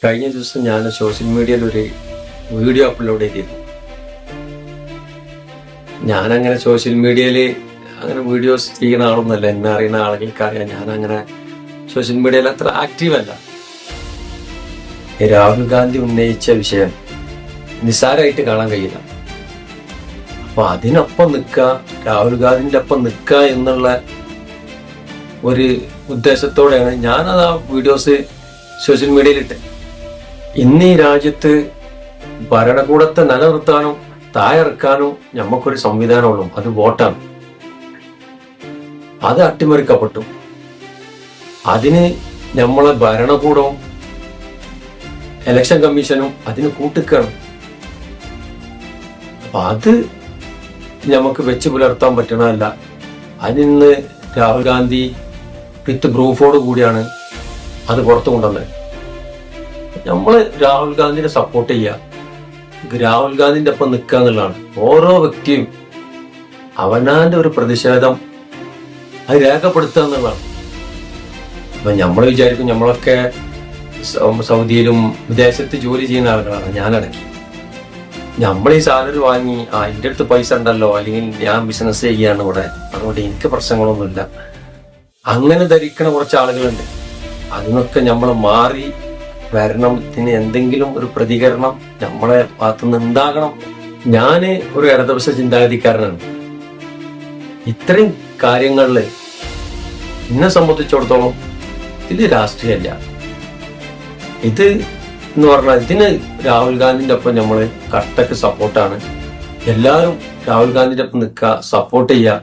കഴിഞ്ഞ ദിവസം ഞാൻ സോഷ്യൽ മീഡിയയിൽ ഒരു വീഡിയോ അപ്ലോഡ് ചെയ്തിരുന്നു. ഞാനങ്ങനെ സോഷ്യൽ മീഡിയയിൽ അങ്ങനെ വീഡിയോസ് ചെയ്യുന്ന ആളൊന്നുമല്ല. എന്നെ അറിയുന്ന ആളുകൾക്കറിയാം ഞാനങ്ങനെ സോഷ്യൽ മീഡിയയിൽ അത്ര ആക്റ്റീവ് അല്ല. രാഹുൽ ഗാന്ധി ഉന്നയിച്ച വിഷയം നിസ്സാരമായിട്ട് കാണാൻ കഴിയില്ല. അപ്പൊ അതിനൊപ്പം നിൽക്കുക, രാഹുൽ ഗാന്ധിന്റെ ഒപ്പം നിൽക്കുക എന്നുള്ള ഒരു ഉദ്ദേശത്തോടെയാണ് ഞാനത് ആ വീഡിയോസ് സോഷ്യൽ മീഡിയയിലിട്ട്. ഇന്ന് ഈ രാജ്യത്ത് ഭരണകൂടത്തെ നിലനിർത്താനും താഴെറക്കാനും നമുക്കൊരു സംവിധാനമുള്ളൂ, അത് വോട്ടാണ്. അത് അട്ടിമറിക്കപ്പെട്ടു. അതിന് നമ്മളെ ഭരണകൂടവും ഇലക്ഷൻ കമ്മീഷനും അതിന് കൂട്ടിക്കണം. അപ്പൊ അത് നമുക്ക് വെച്ച് പുലർത്താൻ പറ്റണമല്ല. അതിന്ന് രാഹുൽ ഗാന്ധി വിത്ത് പ്രൂഫോട് കൂടിയാണ് അത് പുറത്തു കൊണ്ടുവന്നത്. നമ്മൾ രാഹുൽ ഗാന്ധിനെ സപ്പോർട്ട് ചെയ്യുക, രാഹുൽ ഗാന്ധിന്റെ ഒപ്പം നിൽക്കുക എന്നുള്ളതാണ്. ഓരോ വ്യക്തിയും അവനാന്റെ ഒരു പ്രതിഷേധം അത് രേഖപ്പെടുത്തുക എന്നുള്ളതാണ്. അപ്പൊ നമ്മൾ വിചാരിക്കും നമ്മളൊക്കെ സൗദിയിലും വിദേശത്ത് ജോലി ചെയ്യുന്ന ആളുകളാണ്, ഞാനടക്കി. നമ്മൾ ഈ സാലറി വാങ്ങി എൻ്റെ അടുത്ത് പൈസ ഉണ്ടല്ലോ, അല്ലെങ്കിൽ ഞാൻ ബിസിനസ് ചെയ്യാണ് ഇവിടെ, അതുകൊണ്ട് എനിക്ക് പ്രശ്നങ്ങളൊന്നുമില്ല, അങ്ങനെ ധരിക്കണ കുറച്ച് ആളുകളുണ്ട്. അതിനൊക്കെ നമ്മൾ മാറി വരണം. ഇതിന് എന്തെങ്കിലും ഒരു പ്രതികരണം നമ്മളെ ഭാഗത്തുനിന്ന് ഉണ്ടാകണം. ഞാന് ഒരു ഇടതുപക്ഷ ചിന്താഗതിക്കാരനാണ്. ഇത്രയും കാര്യങ്ങളിൽ എന്നെ സംബന്ധിച്ചിടത്തോളം ഇത് രാഷ്ട്രീയമല്ല. ഇത് എന്ന് പറഞ്ഞാൽ ഇതിന് രാഹുൽ ഗാന്ധിന്റെ ഒപ്പം നമ്മൾ കട്ടക്ക് സപ്പോർട്ടാണ്. എല്ലാവരും രാഹുൽ ഗാന്ധിന്റെ ഒപ്പം നിൽക്കുക, സപ്പോർട്ട് ചെയ്യുക.